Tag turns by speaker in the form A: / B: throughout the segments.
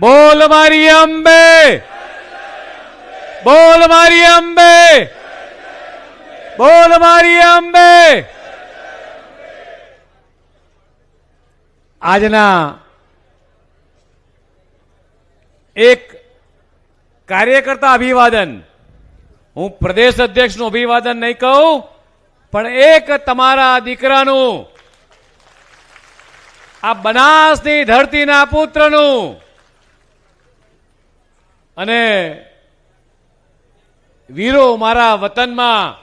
A: બોલ મારી અંબે, બોલ મારી અંબે, બોલ મારી અંબે. આજના એક કાર્યકર્તા અભિવાદન, હું પ્રદેશ અધ્યક્ષનું અભિવાદન નહીં કહું, પણ એક તમારા દીકરાનું, આ બનાસની ધરતીના પુત્રનું અને વીરો મારા વતનમાં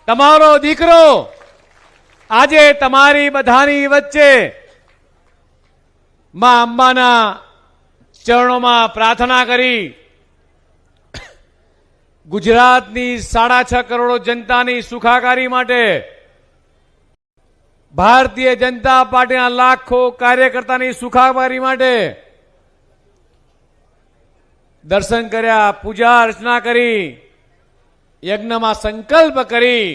A: તમારો દીકરો આજે તમારી બધાની વચ્ચે માં અંબાના ચરણોમાં પ્રાર્થના કરી ગુજરાતની 6.5 કરોડ જનતાની સુખાકારી માટે, ભારતીય જનતા પાર્ટીના લાખો કાર્યકર્તાની સુખાકારી માટે દર્શન કર્યા, પૂજા અર્ચના કરી, યજ્ઞમાં સંકલ્પ કરી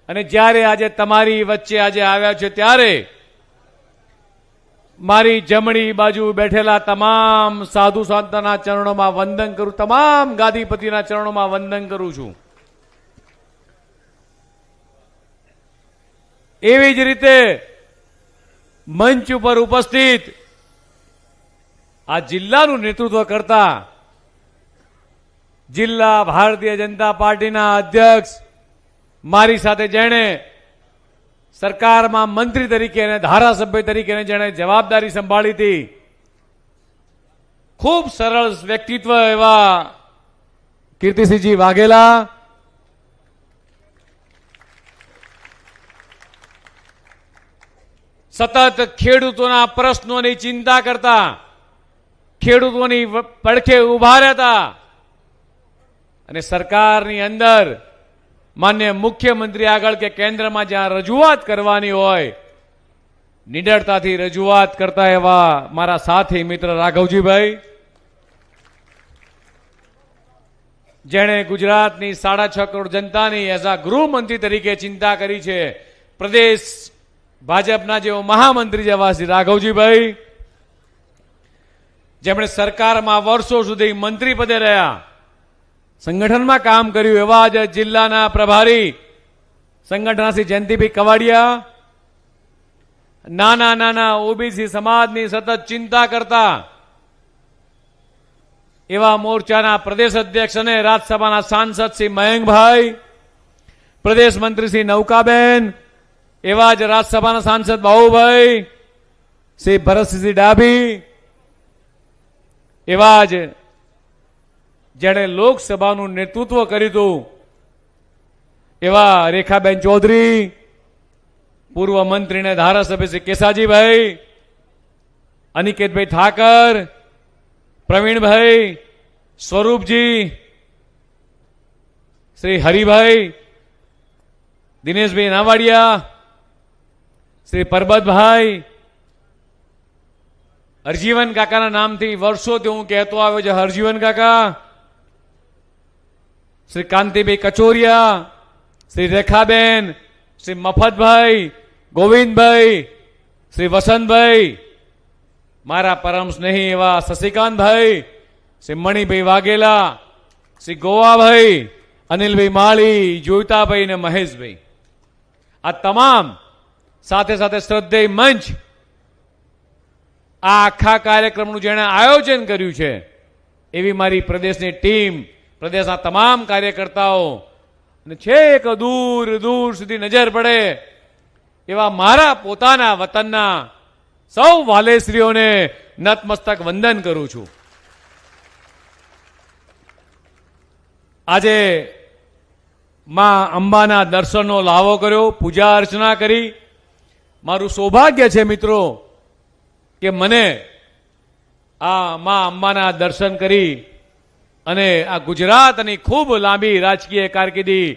A: અને જ્યારે આજે તમારી વચ્ચે આજે આવ્યા છે ત્યારે મારી જમણી બાજુ બેઠેલા તમામ સાધુ સંતોના ચરણોમાં વંદન કરું, તમામ ગાદીપતિના ચરણોમાં વંદન કરું છું. એવી જ રીતે મંચ ઉપર ઉપસ્થિત આ જિલ્લાનું નેતૃત્વ કરતા જિલ્લા ભારતીય જનતા પાર્ટીના અધ્યક્ષ, મારી સાથે જેણે સરકારમાં મંત્રી તરીકે અને ધારાસભ્ય તરીકે જેણે જવાબદારી સંભાળી હતી, ખૂબ સરળ વ્યક્તિત્વ એવા કીર્તિસિંહજી વાઘેલા, સતત ખેડૂતોના પ્રશ્નોની ચિંતા કરતા, ખેડૂતોની પડખે ઉભા રહેતા અને સરકારની અંદર માન્ય મુખ્યમંત્રી આગળ કે કેન્દ્રમાં જ્યાં રજૂઆત કરવાની હોય નિડરતાથી રજૂઆત કરતા એવા મારા સાથી મિત્ર રાઘવજીભાઈ, જેણે ગુજરાતની 6.5 કરોડ જનતાની એઝ અ ગૃહમંત્રી તરીકે ચિંતા કરી છે, પ્રદેશ ભાજપના જેવો મહામંત્રી જેવા શ્રી રાઘવજીભાઈ, જેમણે સરકારમાં વર્ષો સુધી મંત્રી પદે રહ્યા, સંગઠનમાં કામ કર્યું એવા જ જિલ્લાના પ્રભારી સંગઠન શ્રી જયંતિભાઈ કવાડિયા, નાના નાના ઓબીસી સમાજની સતત ચિંતા કરતા એવા મોરચાના પ્રદેશ અધ્યક્ષ અને રાજ્યસભાના સાંસદ શ્રી મયંકભાઈ, પ્રદેશ મંત્રી શ્રી નૌકાબેન, એવા જ રાજ્યસભાના સાંસદ બાહુભાઈ, શ્રી ભરતસિંહ ડાભી, એવા જ જેણે લોકસભાનું નેતૃત્વ કર્યું હતું એવા રેખાબેન ચૌધરી, પૂર્વ મંત્રી અને ધારાસભ્ય શ્રી કેસાજીભાઈ, અનિકેતભાઈ ઠાકર, પ્રવીણભાઈ, સ્વરૂપજી, શ્રી હરિભાઈ, દિનેશભાઈ નાવાડિયા, શ્રી પરબતભાઈ, હરજીવન કાકાના નામથી વર્ષોથી હું કહેતો આવ્યો છે, હરજીવન કાકા, શ્રી કાંતિભાઈ કચોરિયા, શ્રી રેખાબેન, શ્રી મફતભાઈ, ગોવિંદભાઈ, શ્રી વસંતભાઈ, મારા પરમ સ્નેહી એવા શશિકાંતભાઈ, શ્રી મણિભાઈ વાઘેલા, શ્રી ગોવાભાઈ, અનિલભાઈ માળી, જોઈતાભાઈ અને મહેશભાઈ, આ તમામ સાથે સાથે શ્રદ્ધેય મંચ આ આખા કાર્યક્રમનું જેણે આયોજન કર્યું છે એવી મારી પ્રદેશની ટીમ, પ્રદેશના તમામ કાર્યકર્તાઓ અને છેક દૂર દૂર સુધી નજર પડે એવા મારા પોતાના વતનના સૌ વાલેશ્રીઓને નતમસ્તક વંદન કરું છું. આજે માં અંબાના દર્શનનો લાવો કર્યો, પૂજા અર્ચના કરી. મારું સૌભાગ્ય છે મિત્રો કે મને આ માં અંબાના દર્શન કરી અને આ ગુજરાતની ખૂબ લાંબી રાજકીય કારકિર્દી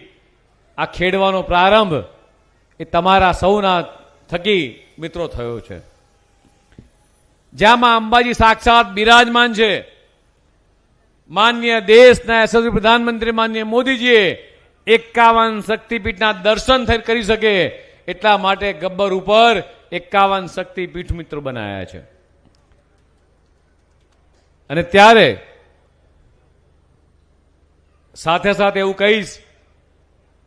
A: આ ખેડવાનો પ્રારંભ એ તમારા સૌના થકી મિત્રો થયો છે. જ્યાં માં અંબાજી સાક્ષાત બિરાજમાન છે, માન્ય દેશના યશસ્વી પ્રધાનમંત્રી માન્ય મોદીજીએ 51 શક્તિપીઠના દર્શન કરી શકે એટલા માટે ગબ્બર ઉપર 51 શક્તિપીઠ મિત્રો બનાયા છે. અને ત્યારે સાથે સાથે એવું કહીશ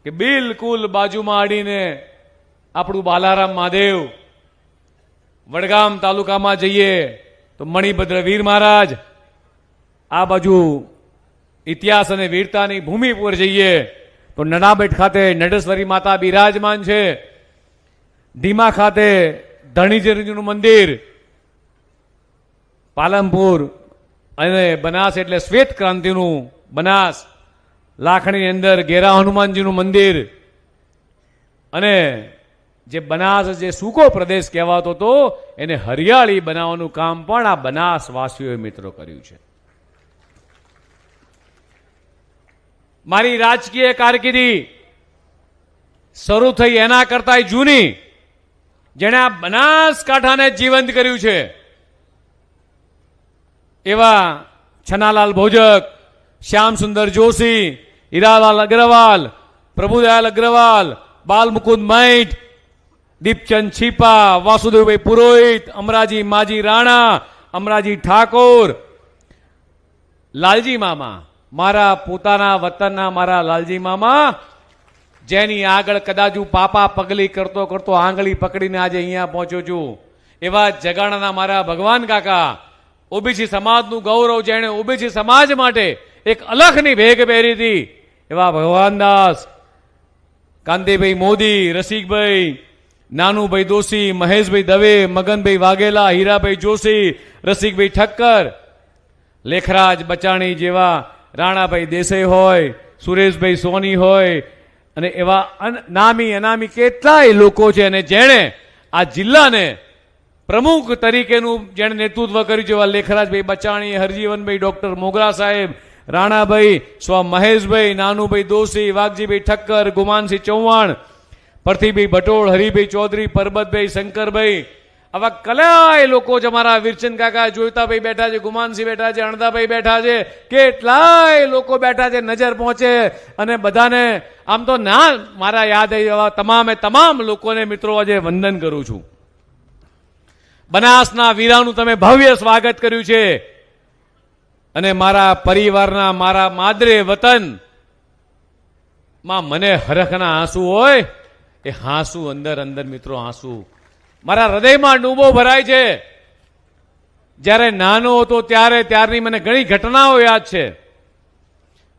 A: કે બિલકુલ બાજુમાં આડીને આપણું બાલારામ મહાદેવ, વડગામ તાલુકામાં જઈએ તો મણિભદ્ર વીર મહારાજ, આ બાજુ ઇતિહાસ અને વીરતાની ભૂમિ પર જઈએ તો નડાબેટ ખાતે નડેશ્વરી માતા બિરાજમાન છે, ઢીમા ખાતે ધણીજીનું મંદિર, પાલનપુર અને બનાસ એટલે શ્વેત ક્રાંતિનું બનાસ, લાખણીની અંદર ગેરા હનુમાનજીનું મંદિર, અને જે બનાસ જે સૂકો પ્રદેશ કહેવાતો હતો એને હરિયાળી બનાવવાનું કામ પણ આ બનાસવાસીઓએ મિત્રો કર્યું છે. મારી રાજકીય કારકિર્દી શરૂ થઈ એના કરતા જૂની, જેણે આ બનાસકાંઠાને જીવંત કર્યું છે એવા છનાલાલ ભોજક, શ્યામ સુંદર જોશી, હીરાલાલ અગ્રવાલ, પ્રભુદયાલ અગ્રવાલ, બાલમુકુંદ મૈઠ, દીપચંદ છીપા, વાસુદેવભાઈ પુરોહિત, અમરાજી માજી રાણા, અમરાજી ઠાકોર, લાલજી મામા, મારા પોતાના વતનના મારા લાલજી મામા, જેની આગળ કદાચ હું પાપા પગલી કરતો કરતો આંગળી પકડીને આજે અહીંયા પહોંચ્યો છું, એવા જગાણાના મારા ભગવાન કાકા, ઓબીસી સમાજનું ગૌરવ જેણે ઓબીસી સમાજ માટે એક અલખની ભેગ પહેરી હતી એવા ભગવાનદાસ, કાંતિભાઈ મોદી, રસિકભાઈ, નાનુભાઈ દોશી, મહેશભાઈ દવે, મગનભાઈ વાઘેલા, હીરાભાઈ જોશી, રસિકભાઈ ઠક્કર, લેખરાજ બચાણી જેવા રાણાભાઈ દેસાઈ હોય, સુરેશભાઈ સોની હોય, અને એવા નામી અનામી કેટલાય લોકો છે. અને જેણે આ જિલ્લાને પ્રમુખ તરીકેનું જેણે નેતૃત્વ કર્યું છે એવા લેખરાજભાઈ બચાણી, હરજીવનભાઈ ડોક્ટર મોગરા સાહેબ, રાણાભાઈ, સ્વ મહેશભાઈ, નાનુભાઈ દોશી, વાઘજીભાઈ ઠક્કર, ગુમાનસિંહ ચૌહાણ, પરથીભાઈ ભટોળ, હરિભાઈ ચૌધરી, પરબતભાઈ, શંકરભાઈ, આવા કલાય લોકો છે. અમારા વીરચંદ કાકા, જોઈતાભાઈ બેઠા છે, ગુમાનસિંહ બેઠા છે, અણદાભાઈ બેઠા છે, કેટલાય લોકો બેઠા છે. નજર પહોંચે અને બધાને આમ તો ના મારા યાદ એવા તમામ લોકોને મિત્રો આજે વંદન કરું છું. બનાસના વીરાનું તમે ભવ્ય સ્વાગત કર્યું છે અને મારા પરિવારના, મારા માદરે વતન માં મને હરખના આંસુ હોય એ હાંસુ અંદર અંદર મિત્રો આંસુ મારા હૃદયમાં ડૂબો ભરાય છે. જ્યારે નાનો હતો ત્યારની મને ઘણી ઘટનાઓ યાદ છે.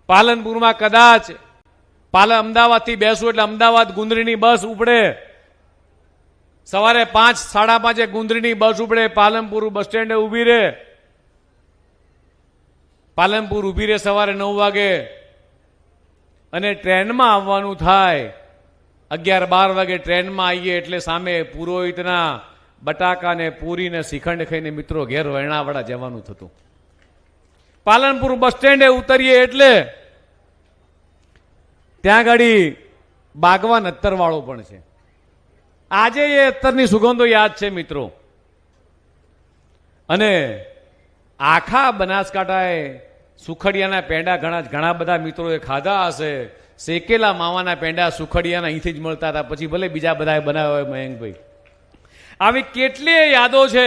A: પાલનપુરમાં કદાચ અમદાવાદથી બેસું એટલે અમદાવાદ ગુંદરીની બસ ઉપડે, સવારે 5, 5:30 ગુંદરીની બસ ઉપડે, પાલનપુર બસ સ્ટેન્ડે ઉભી રહે, પાલનપુર ઉભી રહે સવારે 9 વાગે, અને ટ્રેનમાં આવવાનું થાય 11-12 વાગે ટ્રેનમાં આવીએ એટલે સામે પુરોહિતના બટાકા ને પૂરી ને શ્રીખંડ ખાઈને મિત્રો ઘેર વેણાવાડા જવાનું થતું. પાલનપુર બસ સ્ટેન્ડે ઉતરીએ એટલે ત્યાં ગાડી બાગવાન અત્તર વાળો પણ છે. આજે એ અત્તરની સુગંધો યાદ છે મિત્રો. અને આખા બનાસકાંઠાએ સુખડિયાના પેંડા ઘણા બધા મિત્રોએ ખાધા હશે. શેકેલા માવાના પેંડા સુખડિયાના અહીંથી જ મળતા હતા, પછી ભલે બીજા બધા બનાવ્યા હોય મયંકભાઈ. આવી કેટલીય યાદો છે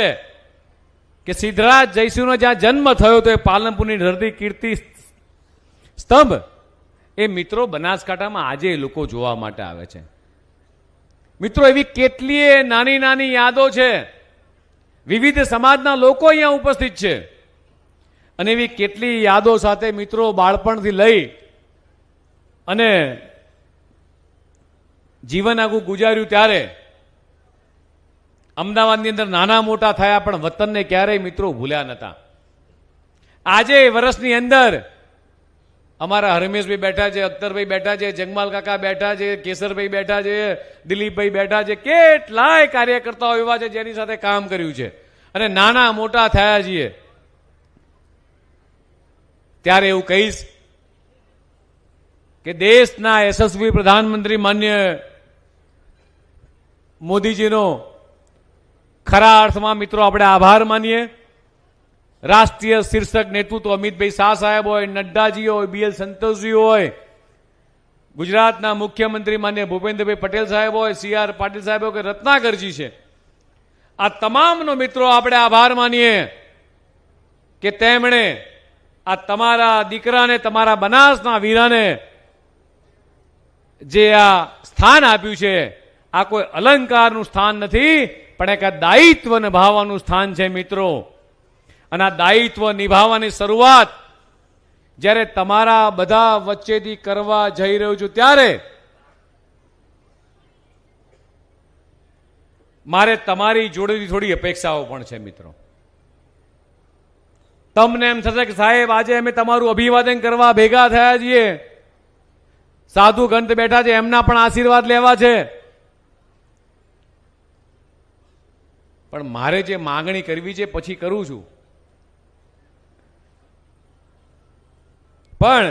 A: કે સિદ્ધરાજ જયસિંહનો જ્યાં જન્મ થયો તો એ પાલનપુરની ધરતી કીર્તિ સ્તંભ એ મિત્રો બનાસકાંઠામાં આજે લોકો જોવા માટે આવે છે. મિત્રો એવી કેટલીય નાની નાની યાદો છે. વિવિધ સમાજના લોકો અહીંયા ઉપસ્થિત છે અને એવી કેટલી યાદો સાથે મિત્રો બાળપણથી લઈ અને જીવન આગું ગુજાર્યું ત્યારે અમદાવાદની અંદર નાના મોટા થયા પણ વતનને ક્યારેય મિત્રો ભૂલ્યા નતા. આજે વર્ષની અંદર અમારા હરમેશભાઈ બેઠા છે, અખ્તરભાઈ બેઠા છે, જગમાલ કાકા બેઠા છે, કેસરભાઈ બેઠા છે, દિલીપભાઈ બેઠા છે, કેટલાય કાર્યકર્તાઓ એવા છે જેની સાથે કામ કર્યું છે અને નાના મોટા થયા છીએ. ત્યારે એવું કહીશ કે દેશના યશસ્વી પ્રધાનમંત્રી માન્ય મોદીજીનો ખરા અર્થમાં મિત્રો આપણે આભાર માનીએ. રાષ્ટ્રીય શીર્ષક નેતૃત્વ અમિતભાઈ શાહ સાહેબ હોય, નડ્ડાજી હોય, BL સંતોષજી હોય, ગુજરાતના મુખ્યમંત્રી માન્ય ભૂપેન્દ્રભાઈ પટેલ સાહેબ હોય, CR પાટીલ સાહેબ હોય કે રત્નાકરજી છે, આ તમામનો મિત્રો આપણે આભાર માનીએ. કે તેમણે આ તમારા દીકરાને, તમારા બનાસના વીરાને જે આ સ્થાન આપ્યું છે, આ કોઈ અલંકારનું સ્થાન નથી, પણ એક દાયિત્વ નિભાવવાનું સ્થાન છે મિત્રો. અને આ દાયિત્વ નિભાવવાની શરૂઆત જ્યારે તમારા બધા વચ્ચેથી કરવા જઈ રહ્યો છું, ત્યારે મારે તમારી જોડેથી થોડી અપેક્ષાઓ પણ છે મિત્રો. તમને એમ થશે કે સાહેબ આજે અમે તમારું અભિવાદન કરવા ભેગા થયા છીએ, સાધુ ગંત બેઠા છે, એમના પણ આશીર્વાદ લેવા છે, પણ મારે જે માંગણી કરવી છે પછી કરું છું. પણ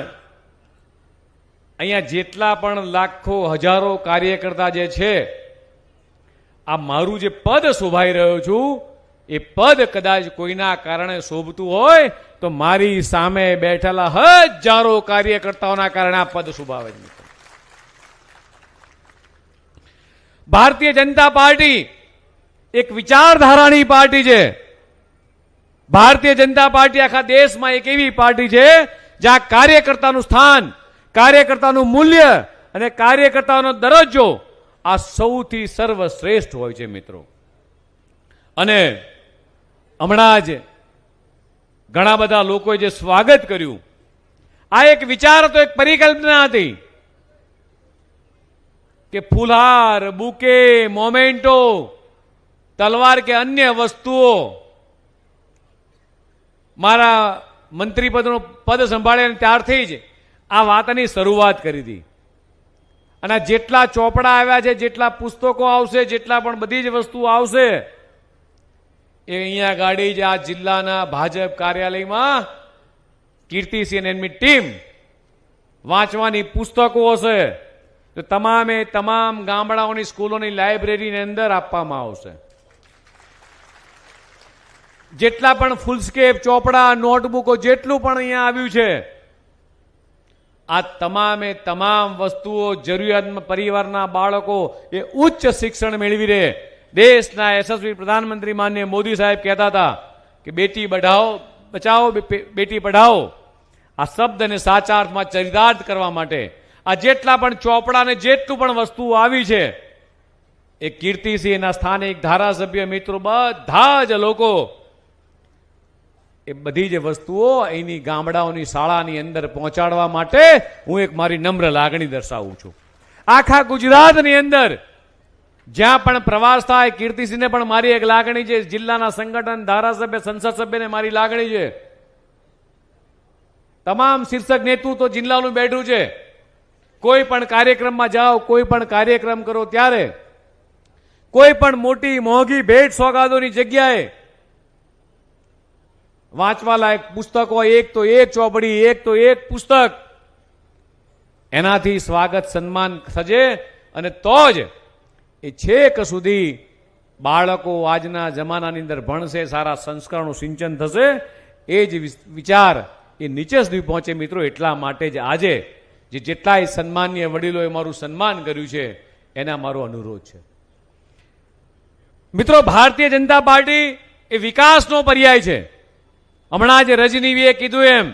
A: અહીંયા જેટલા પણ લાખો હજારો કાર્યકર્તા જે છે, આ મારું જે પદ શોભાઈ રહ્યો છું, એ પદ કદાચ કોઈના કારણે શોભતું હોય તો મારી સામે બેઠેલા હજારો કાર્યકર્તાઓના કારણે આ પદ શોભાવે છે. ભારતીય જનતા પાર્ટી એક વિચારધારાની પાર્ટી છે. ભારતીય જનતા પાર્ટી આખા દેશમાં એક એવી પાર્ટી છે જ્યાં કાર્યકર્તાનું સ્થાન, કાર્યકર્તાનું મૂલ્ય અને કાર્યકર્તાનો દરજ્જો આ સૌથી સર્વશ્રેષ્ઠ હોય છે મિત્રો. અને હમણાં જ ઘણા બધા લોકોએ જે સ્વાગત કર્યું, આ એક વિચાર હતો, એક પરિકલ્પના હતી કે ફુલહાર, બુકે, મોમેન્ટો, તલવાર કે અન્ય વસ્તુઓ મારા મંત્રી પદ સંભાળ્યા ત્યારથી જ આ વાતની શરૂઆત કરી હતી. અને જેટલા ચોપડા આવ્યા છે, જેટલા પુસ્તકો આવશે, જેટલા પણ બધી જ વસ્તુઓ આવશે, એ અહીંયા ગાડી જ આ જિલ્લાના ભાજપ કાર્યાલયમાં કીર્તિસિંહ અને એમની ટીમ વાંચવાની પુસ્તકો હશે, તો તમામે તમામ ગામડાઓની સ્કૂલોની લાઇબ્રેરીની અંદર આપવામાં આવશે. જેટલા પણ ફૂલસ્કેપ, ચોપડા, નોટબુકો, જેટલું પણ અહીંયા આવ્યું છે, આ તમામે તમામ વસ્તુઓ જરૂરિયાતમંદ પરિવારના બાળકો એ ઉચ્ચ શિક્ષણ મેળવી રહે. દેશના યશસ્વી પ્રધાનમંત્રી માનનીય મોદી સાહેબ કહેતા હતા કે બેટી બચાવો, બેટી પઢાઓ, આ શબ્દને સાચા અર્થમાં ચરિતાર્થ કરવા માટે આ જેટલા પણ ચોપડા ને જેટલું પણ વસ્તુઓ આવી છે, એ કીર્તિસિંહના સ્થાનિક ધારાસભ્ય મિત્રો બધા જ લોકો એ બધી જ વસ્તુઓ અહીંની ગામડાઓની શાળાની અંદર પહોંચાડવા માટે હું એક મારી નમ્ર લાગણી દર્શાવું છું. આખા ગુજરાતની અંદર જ્યાં પણ પ્રવાસ થાય, કીર્તિસિંહને પણ મારી એક લાગણી છે, જિલ્લાના સંગઠન, ધારાસભ્ય, સંસદ સભ્યને મારી લાગણી છે. તમામ શીર્ષક નેતૃત્વ જિલ્લાનું બેઠું છે. કોઈ પણ કાર્યક્રમમાં જાઓ, કોઈ પણ કાર્યક્રમ કરો, ત્યારે કોઈ પણ મોટી મોંઘી ભેટ સોગાદોની જગ્યાએ વાંચવા લાયક પુસ્તકો, એક તો એક ચોપડી, એક તો એક પુસ્તક, એનાથી સ્વાગત સન્માન થશે. અને તો જ એ છેક સુધી બાળકો આજના જમાનાની અંદર ભણશે, સારા સંસ્કારનું સિંચન થશે. એ જ વિચાર એ નીચે સુધી પહોંચે મિત્રો. એટલા માટે જ આજે જે જેટલાય સન્માનીય વડીલોએ મારું સન્માન કર્યું છે, એના મારો અનુરોધ છે. મિત્રો, ભારતીય જનતા પાર્ટી એ વિકાસનો પર્યાય છે. હમણાં જ રજનીવીએ કીધું એમ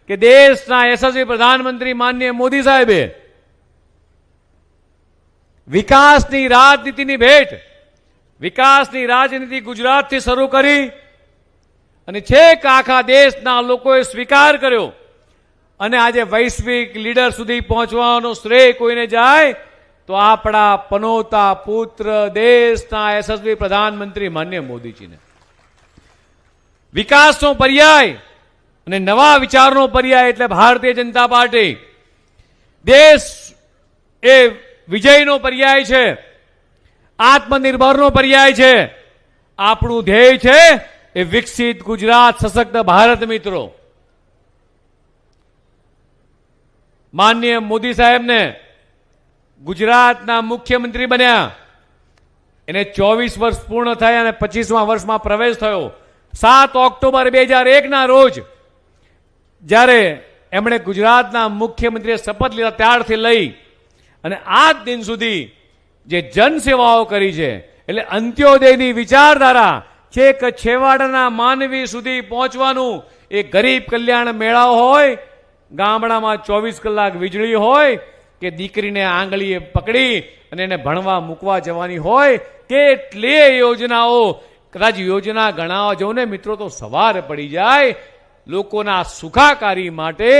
A: કે દેશના યશસ્વી પ્રધાનમંત્રી માનનીય મોદી સાહેબે વિકાસની રાજનીતિની ભેટ, વિકાસની રાજનીતિ ગુજરાતથી શરૂ કરી અને છેક આખા દેશના લોકોએ સ્વીકાર કર્યો. અને આજે વૈશ્વિક લીડર સુધી પહોંચવાનો શ્રેય કોઈને જાય તો આપણા પનોતા પુત્ર, દેશના યશસ્વી પ્રધાનમંત્રી માનનીય મોદીજીને. વિકાસનો પર્યાય અને નવા વિચારનો પર્યાય એટલે ભારતીય જનતા પાર્ટી. દેશ એ વિજયનો પર્યાય છે, આત્મનિર્ભરનો પર્યાય છે. આપણું ધ્યેય છે એ વિકસિત ગુજરાત, સશક્ત ભારત. મિત્રો, માનનીય મોદી સાહેબને ગુજરાતના મુખ્યમંત્રી બન્યા, એને 24 વર્ષ પૂર્ણ થયા અને 25મા વર્ષમાં પ્રવેશ થયો. 7 ઓક્ટોબર 2001ના રોજ જ્યારે એમણે ગુજરાતના મુખ્યમંત્રીએ શપથ લીધા, ત્યારથી લઈ અને આજ દિન સુધી જે જનસેવાઓ કરી છે, એટલે અંત્યોદયની વિચારધારા, છેક છેવાડાના માનવી સુધી પહોંચવાનું એ ગરીબ કલ્યાણ મેળાઓ હોય, ગામડામાં 24 કલાક વીજળી હોય, કે દીકરીને આંગળીએ પકડી અને એને ભણવા મૂકવા જવાની હોય, કેટલીય યોજનાઓ. કદાચ યોજના ગણાવવા જાઉં ને મિત્રો તો સવાર પડી જાય. લોકોના સુખાકારી માટે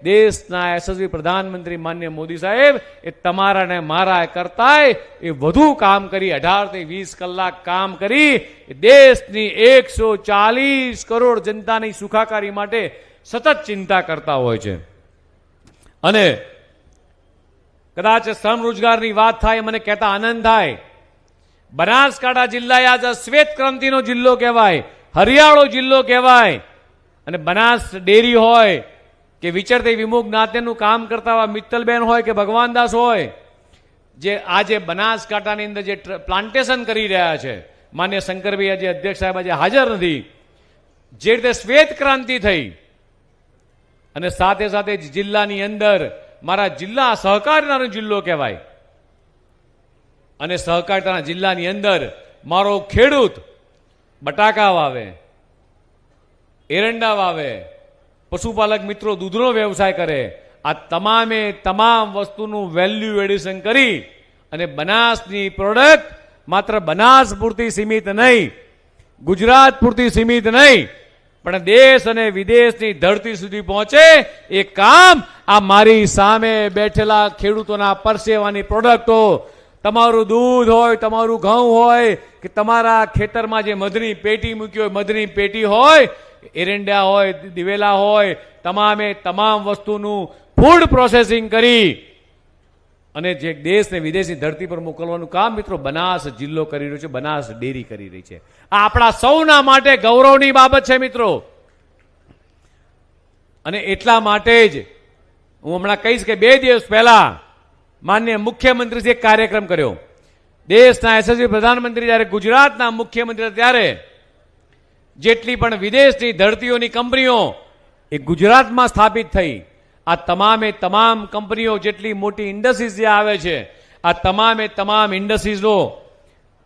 A: દેશના યશસ્વી પ્રધાનમંત્રી માનનીય મોદી સાહેબ એ તમારા ને મારા કરતાંય એ વધુ કામ કરી 18 થી 20 કલાક કામ કરી દેશની 140 કરોડ જનતાની સુખાકારી માટે સતત ચિંતા કરતા હોય છે. અને કદાચ શ્રમ રોજગારની વાત થાય, મને કહેતા આનંદ થાય. બનાસકાંઠા જિલ્લા આજ શ્વેત ક્રાંતિનો જિલ્લો કહેવાય, હરિયાળો જિલ્લો કહેવાય. અને બનાસ ડેરી હોય કે વિચરતી વિમુખ જ્ઞાતિનું કામ કરતા હોય મિત્તલબેન હોય કે ભગવાનદાસ હોય, જે આજે બનાસકાંઠાની અંદર જે પ્લાન્ટેશન કરી રહ્યા છે, માન્ય શંકરભાઈ આજે અધ્યક્ષ સાહેબ આજે હાજર નથી, જે રીતે શ્વેત ક્રાંતિ થઈ અને સાથે સાથે જિલ્લાની અંદર મારા જિલ્લા સહકારિતાનો જિલ્લો કહેવાય. અને સહકારિતાના જિલ્લાની અંદર મારો ખેડૂત બટાકા વાવે, એરંડા વાવે, પશુપાલક મિત્રો દૂધનો વ્યવસાય કરે, આ તમામે તમામ વસ્તુનું વેલ્યુ એડિશન કરી અને બનાસની પ્રોડક્ટ માત્ર બનાસ પૂરતી સીમિત નહીં, ગુજરાત પૂરતી સીમિત નહીં, પણ દેશ અને વિદેશની ધરતી સુધી પહોંચે એ કામ આ મારી સામે બેઠેલા ખેડૂતોના પરસેવાની પ્રોડક્ટો, તમારું દૂધ હોય, તમારું ઘઉં હોય કે તમારા ખેતરમાં જે મધની પેટી મૂકી હોય, મધની પેટી હોય, એરંડા હોય, દિવેલા હોય, તમામે તમામ વસ્તુનું ફૂડ પ્રોસેસિંગ કરી અને જે દેશ ને વિદેશની ધરતી પર મોકલવાનું કામ મિત્રો બનાસ જિલ્લો કરી રહ્યો છે, બનાસ ડેરી કરી રહી છે. આ આપણા સૌના માટે ગૌરવની બાબત છે મિત્રો. અને એટલા માટે જ હું હમણાં કહીશ કે 2 દિવસ પહેલા માનનીય મુખ્યમંત્રીશ્રીએ એક કાર્યક્રમ કર્યો. દેશના યશસ્વી પ્રધાનમંત્રી જ્યારે ગુજરાતના મુખ્યમંત્રી ત્યારે જેટલી પણ વિદેશની ધરતીઓની કંપનીઓ એ ગુજરાતમાં સ્થાપિત થઈ, આ તમામે તમામ કંપનીઓ જેટલી મોટી ઇન્ડસ્ટ્રીઝ જે આવે છે, આ તમામે તમામ ઇન્ડસ્ટ્રીઝો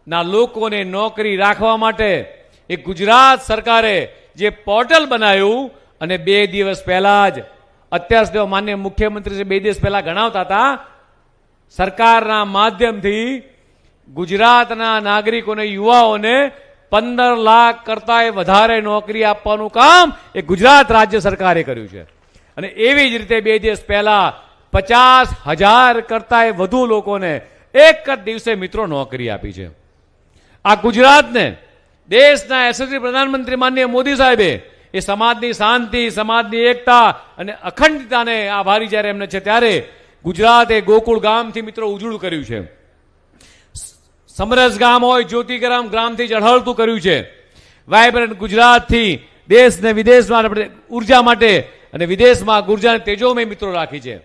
A: ના લોકોને નોકરી રાખવા માટે એ ગુજરાત સરકારે જે પોર્ટલ બનાવ્યું અને 2 દિવસ પહેલા જ અત્યાર સુધી માનનીય મુખ્યમંત્રી 2 દિવસ પહેલા ગણાવતા હતા, સરકારના માધ્યમથી ગુજરાતના નાગરિકોને, યુવાઓને 15 લાખ કરતા વધારે નોકરી આપવાનું કામ એ ગુજરાત રાજ્ય સરકારે કર્યું છે. અને એવી જ રીતે 2 દિવસ પહેલા 50,000 કરતા વધુ લોકોને એક જ દિવસે મિત્રો નોકરી આપી છે. આ ગુજરાતને દેશના યશસ્વી પ્રધાનમંત્રી માનનીય મોદી સાહેબે એ સમાજની શાંતિ, સમાજની એકતા અને અખંડિતતાને આભારી જ્યારે એમને છે ત્યારે ગુજરાતે ગોકુળ ગામથી મિત્રો ઉજળું કર્યું છે. સમરસ ગામ હોય, જ્યોતિગ્રામ ગ્રામથી ઝળહળતું કર્યું છે. વાયબ્રન્ટ ગુજરાતથી દેશ ને વિદેશમાં ઉર્જા માટે અને વિદેશમાં ઉર્જાની તેજોમય મિત્રો રાખી છે.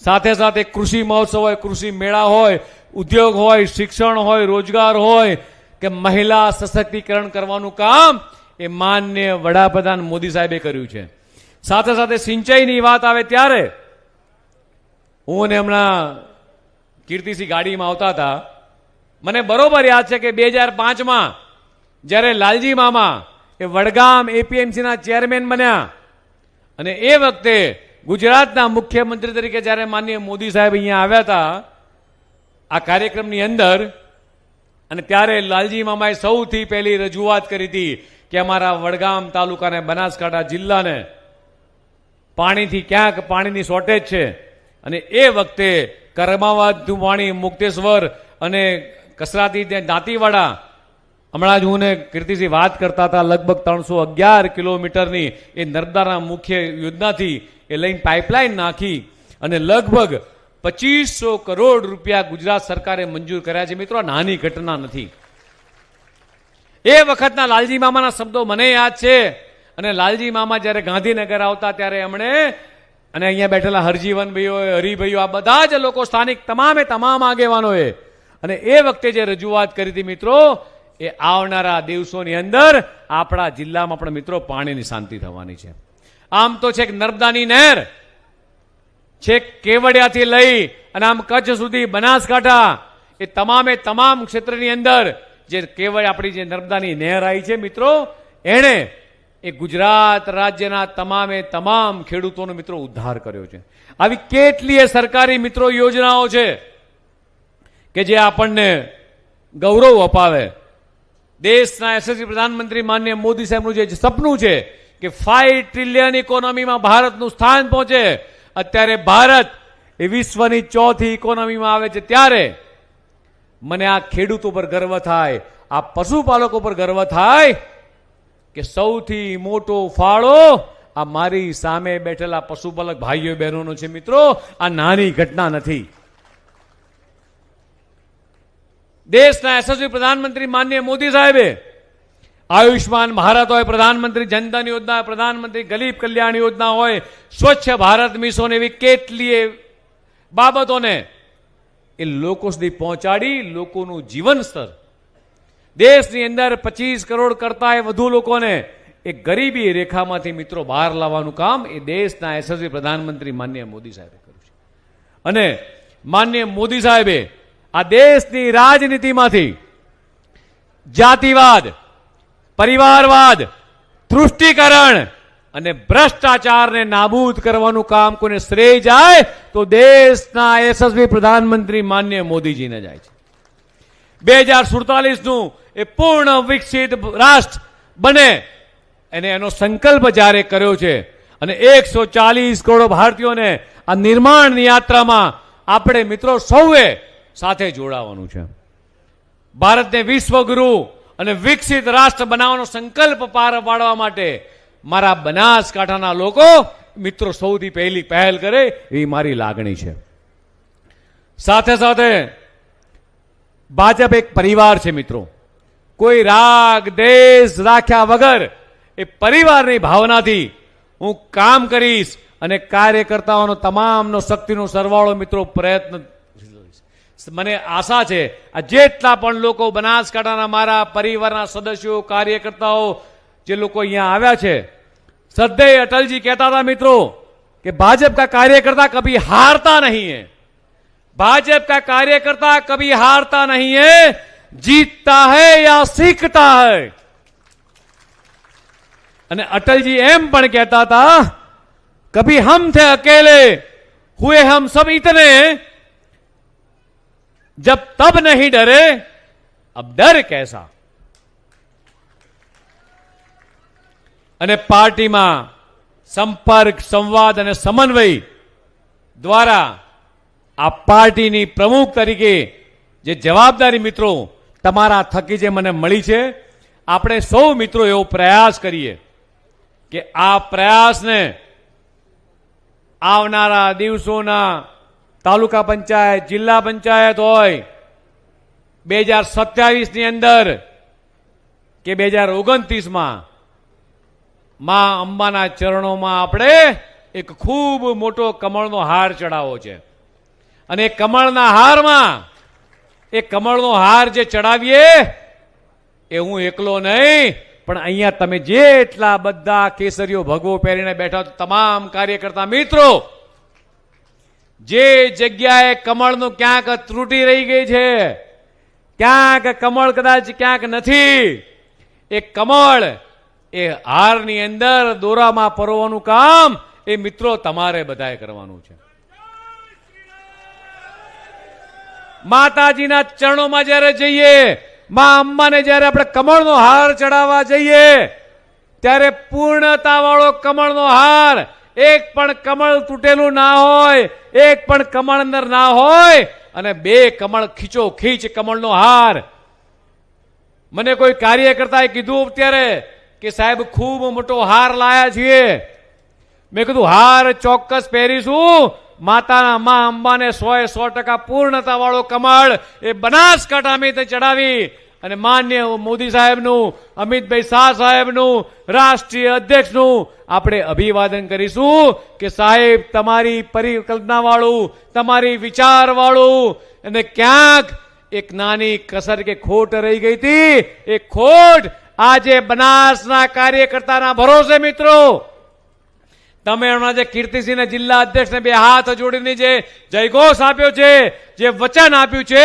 A: સાથે સાથે કૃષિ મહોત્સવ હોય, કૃષિ મેળા હોય, ઉદ્યોગ હોય, શિક્ષણ હોય, રોજગાર હોય કે મહિલા સશક્તિકરણ કરવાનું કામ એ માનનીય વડાપ્રધાન મોદી સાહેબે કર્યું છે. સાથે સાથે સિંચાઈની વાત આવે ત્યારે હું અને હમણાં કીર્તિસિંહ ગાડીમાં આવતા હતા, મને બરોબર યાદ છે કે 2005માં જ્યારે લાલજી મામા એ વડગામ એપીએમસીના ચેરમેન બન્યા અને એ વખતે ગુજરાતના મુખ્યમંત્રી તરીકે જ્યારે માનનીય મોદી સાહેબ અહીંયા આવ્યા હતા આ કાર્યક્રમની અંદર, અને ત્યારે લાલજી મામાએ સૌથી પહેલી રજૂઆત કરી હતી કે અમારા વડગામ તાલુકાને, બનાસકાંઠા જિલ્લાને પાણીથી ક્યાંક પાણીની શોર્ટેજ છે. અને એ વખતે કર્માવાદનું પાણી મુક્તેશ્વર અને કસરાથી દાંતીવાડા, હમણાં જ હું કીર્તિસિંહ વાત કરતા હતા, લગભગ 311 કિલોમીટરની એ નર્મદાના મુખ્ય યોજનાથી એ લઈને પાઇપલાઇન નાખી અને લગભગ 2500 કરોડ રૂપિયા ગુજરાત સરકારે મંજૂર કર્યા છે. મિત્રો નાની ઘટના નથી. એ વખતના લાલજી મામાના શબ્દો મને યાદ છે. અને લાલજી મામા જ્યારે ગાંધીનગર આવતા ત્યારે એમણે, અને અહીંયા બેઠેલા હરજીવનભાઈઓ, હરિભાઈઓ, આ બધા જ લોકો સ્થાનિક તમામે તમામ આગેવાનોએ અને એ વખતે જે રજૂઆત કરી હતી મિત્રો, એ આવનારા દિવસોની અંદર આપણા જિલ્લામાં પણ મિત્રો પાણીની શાંતિ થવાની છે. આમ તો છેક નર્મદાની નહેર છેક કેવડિયાથી લઈ અને આમ કચ્છ સુધી, બનાસકાંઠા, એ તમામે તમામ ક્ષેત્રની અંદર જે કેવળ આપણી જે નર્મદાની નહેર આવી છે મિત્રો, એણે એ ગુજરાત રાજ્યના તમામે તમામ ખેડૂતોનો મિત્રો ઉદ્ધાર કર્યો છે. આવી કેટલીય સરકારી મિત્રો યોજનાઓ છે કે જે આપણને ગૌરવ અપાવે. દેશના યશસ્વી પ્રધાનમંત્રી માનનીય મોદી સાહેબનું જે સપનું છે કે 5 ટ્રિલિયન ઇકોનોમીમાં ભારતનું સ્થાન પહોંચે, અત્યારે ભારત એ વિશ્વની 4થી ઇકોનોમીમાં આવે છે, ત્યારે મને આ ખેડૂતો પર ગર્વ થાય, આ પશુપાલકો પર ગર્વ થાય કે સૌથી મોટો ફાળો આ મારી સામે બેઠેલા પશુપાલક ભાઈઓ બહેનોનો છે. મિત્રો, આ નાની ઘટના નથી. દેશના યશસ્વી પ્રધાનમંત્રી માનનીય મોદી સાહેબે આયુષ્માન ભારત હોય, પ્રધાનમંત્રી જનધન યોજના હોય, પ્રધાનમંત્રી ગરીબ કલ્યાણ યોજના હોય, સ્વચ્છ ભારત મિશન, એવી કેટલીય બાબતોને એ લોકો સુધી પહોંચાડી લોકોનું જીવન સ્તર, દેશની અંદર 25 કરોડ કરતા વધુ લોકોને એ ગરીબી રેખામાંથી મિત્રો બહાર લાવવાનું કામ એ દેશના યશસ્વી પ્રધાનમંત્રી માનનીય મોદી સાહેબે કર્યું છે. અને માનનીય મોદી સાહેબે આ દેશની રાજનીતિમાંથી જાતિવાદ, પરિવારવાદ, તૃષ્ટિકરણ અને ભ્રષ્ટાચારને નાબૂદ કરવાનું કામ કોઈને શ્રેય જાય તો દેશના યશસ્વી પ્રધાનમંત્રી માનનીય મોદીજીને જાય છે. 2047નું એ પૂર્ણ વિકસિત રાષ્ટ્ર બને એને એનો સંકલ્પ જ્યારે કર્યો છે અને 140 કરોડ ભારતીયોને આ નિર્માણની યાત્રામાં આપણે મિત્રો સૌએ સાથે જોડાવાનું છે. ભારતને વિશ્વગુરુ અને વિકસિત રાષ્ટ્ર બનાવવાનો સંકલ્પ પાર પાડવા માટે મારા બનાસકાંઠાના લોકો મિત્રો સૌથી પહેલી પહેલ કરે એવી મારી લાગણી છે. સાથે સાથે ભાજપ એક પરિવાર છે મિત્રો. કોઈ રાગ દેશ રાખ્યા વગર એ પરિવારની ભાવનાથી હું કામ કરીશ અને કાર્યકર્તાઓનો તમામનો શક્તિનો સરવાળો મિત્રો પ્રયત્ન. મને આશા છે આ જેટલા પણ લોકો બનાસકાંઠાના મારા પરિવારના સદસ્યો, કાર્યકર્તાઓ જે લોકો અહીંયા આવ્યા છે, શ્રદ્ધેય અટલજી કહેતા હતા મિત્રો કે भाजपा का कार्यकर्ता कभी हारता नहीं है, भाजपा का कार्यकर्ता कभी हारता नहीं है, जीतता है या सीखता है. અને અટલજી એમ પણ કહેતા હતા कभी हम थे अकेले, हुए हम सब इतने, जब तब नहीं डरे अब डर कैसा. અને પાર્ટીમાં સંપર્ક, સંવાદ અને સમન્વય દ્વારા આ પાર્ટીની પ્રમુખ તરીકે જે જવાબદારી મિત્રો તમારા થકી જે મને મળી છે, આપણે સૌ મિત્રો એવો પ્રયાસ કરીએ કે આ પ્રયાસને આવનારા દિવસોના તાલુકા પંચાયત, જિલ્લા પંચાયત હોય 2027ની અંદર કે 2029માં માં અંબાના ચરણોમાં આપણે એક ખૂબ મોટો કમળનો હાર ચડાવવો છે. અને કમળના હારમાં એ કમળનો હાર જે ચડાવીએ એ હું એકલો નહીં, પણ અહીંયા તમે જેટલા બધા કેસરીઓ ભગવો પહેરીને બેઠા તમામ કાર્યકર્તા મિત્રો, જે જગ્યાએ કમળનું ક્યાંક ત્રુટી રહી ગઈ છે, ક્યાંક કમળ કદાચ ક્યાંક નથી, એ કમળ એ હારની અંદર દોરામાં પરોવાનું કામ એ મિત્રો તમારે બધાએ કરવાનું છે. માતાજીના ચરણોમાં જ્યારે જઈએ, માં અંબાને જ્યારે આપણે કમળનો હાર ચડાવવા જઈએ, ત્યારે પૂર્ણતા વાળો કમળનો હાર, એક પણ કમળ તૂટેલું ના હોય, એક પણ કમળ અંદર ના હોય, અને 2 કમળ ખીચો ખીચ કમળનો હાર. મને કોઈ કાર્યકર્તાએ કીધું અત્યારે કે સાહેબ ખૂબ મોટો હાર લાયા છીએ. મેં કીધું હાર ચોક્કસ પહેરીશું. માતાના માં અંબાને 100% પૂર્ણતા વાળો કમળ એ બનાસકાંઠામાં ચડાવી અને માન્ય મોદી સાહેબનું, અમિતભાઈ શાહ સાહેબનું, રાષ્ટ્રીય અધ્યક્ષનું આપણે અભિવાદન કરીશું કે સાહેબ તમારી પરિકલ્પના વાળું, તમારી વિચાર વાળું, અને ક્યાંક એક નાની કસર કે ખોટ રહી ગઈ હતી, એ ખોટ આજે બનાસના કાર્યકર્તાના ભરોસે મિત્રો તમે હમણાં જે કીર્તિસિંહના જિલ્લા અધ્યક્ષને 2 હાથ જોડીને જે જયઘોષ આપ્યો છે, જે વચન આપ્યું છે,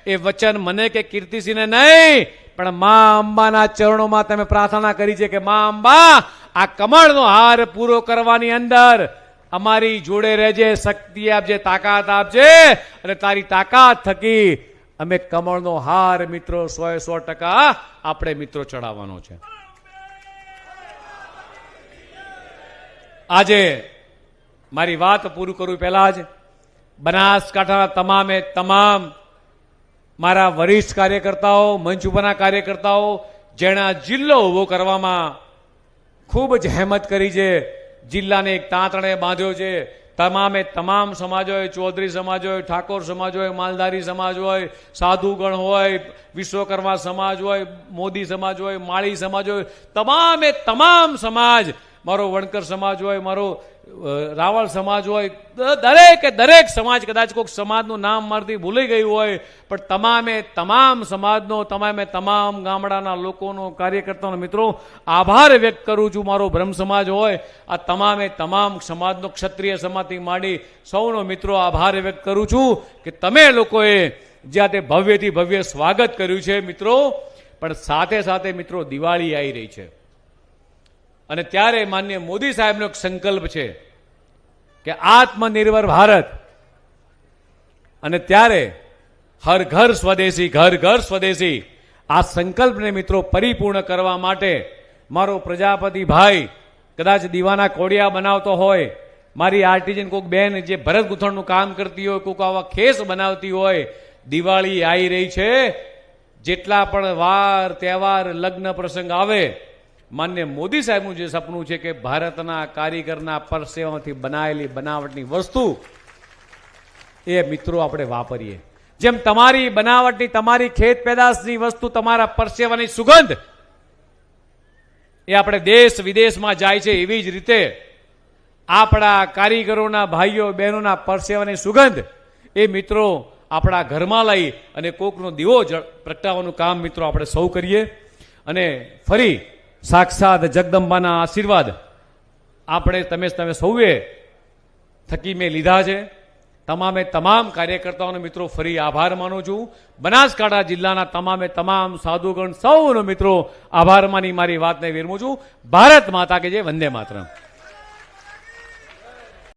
A: એ વચન મને કે કીર્તિસિંહને નહીં પણ મા અંબાના ચરણોમાં તમે પ્રાર્થના કરી છે કે મા અંબા આ કમળનો હાર પૂરો કરવાની અંદર અમારી જોડે રહેજે, શક્તિ આપજે, તાકાત આપજે, અને તારી તાકાત થકી અમે કમળનો હાર મિત્રો 100% આપણે મિત્રો ચડાવવાનો છે. આજે મારી વાત પૂરું કરું પહેલા જ બનાસકાંઠાના તમામે તમામ મારા વરિષ્ઠ કાર્યકર્તાઓ, મંચ ઉપરના કાર્યકર્તાઓ જેણે જિલ્લો ઉભો કરવામાં ખૂબ જહેમત કરી છે, જિલ્લાને એક તાંતણે બાંધ્યો છે, તમામે તમામ સમાજ હોય, ચૌધરી સમાજ હોય, ઠાકોર સમાજ હોય, માલધારી સમાજ હોય, સાધુગણ હોય, વિશ્વકર્મા સમાજ હોય, મોદી સમાજ હોય, માળી સમાજ હોય, તમામે તમામ સમાજ, મારો વણકર સમાજ હોય, મારો રાવળ સમાજ હોય, દરેકે દરેક સમાજ, કદાચ કોઈક સમાજનું નામ મારથી ભૂલી ગયું હોય, પણ તમામે તમામ સમાજનો, તમામે તમામ ગામડાના લોકોનો, કાર્યકર્તાઓનો મિત્રો આભાર વ્યક્ત કરું છું. મારો બ્રહ્મ સમાજ હોય, આ તમામે તમામ સમાજનો, ક્ષત્રિય સમાજથી માંડી સૌનો મિત્રો આભાર વ્યક્ત કરું છું કે તમે લોકોએ જ્યાં તે ભવ્યથી ભવ્ય સ્વાગત કર્યું છે મિત્રો. પણ સાથે સાથે મિત્રો દિવાળી આવી રહી છે અને ત્યારે માનનીય મોદી સાહેબનો એક સંકલ્પ છે કે આત્મનિર્ભર ભારત, અને ત્યારે હર ઘર સ્વદેશી, ઘર ઘર સ્વદેશી, આ સંકલ્પને મિત્રો પરિપૂર્ણ કરવા માટે મારો પ્રજાપતિ ભાઈ કદાચ દીવાના કોડિયા બનાવતો હોય, મારી આર્ટિઝન કોઈક બેન જે ભરત ગૂંથણનું કામ કરતી હોય, કોઈક આવા ખેસ બનાવતી હોય, દિવાળી આવી રહી છે, જેટલા પણ વાર તહેવાર લગ્ન પ્રસંગ આવે, માન્ય મોદી સાહેબનું જે સપનું છે કે ભારતના કારીગરના પરસેવાથી બનાવેલી બનાવટની વસ્તુ એ મિત્રો આપણે વાપરીએ. જેમ તમારી બનાવટની, તમારી ખેત પેદાશની વસ્તુ, તમારા પરસેવાની સુગંધ એ આપણે દેશ વિદેશમાં જાય છે, એવી જ રીતે આપણા કારીગરોના ભાઈઓ બહેનોના પરસેવાની સુગંધ એ મિત્રો આપણા ઘરમાં લઈ અને કોકનો દીવો પ્રગટાવવાનું કામ મિત્રો આપણે સૌ કરીએ. અને ફરી સાક્ષાત જગદંબાના આશીર્વાદ આપણે તમે સૌએ થકી મેં લીધા છે. તમામે તમામ કાર્યકર્તાઓનો મિત્રો ફરી આભાર માનું છું. બનાસકાંઠા જિલ્લાના તમામે તમામ સાધુગણ સૌનો મિત્રો આભાર માની મારી વાતને વિરમું છું. ભારત માતા કે જય, વંદે માતરમ.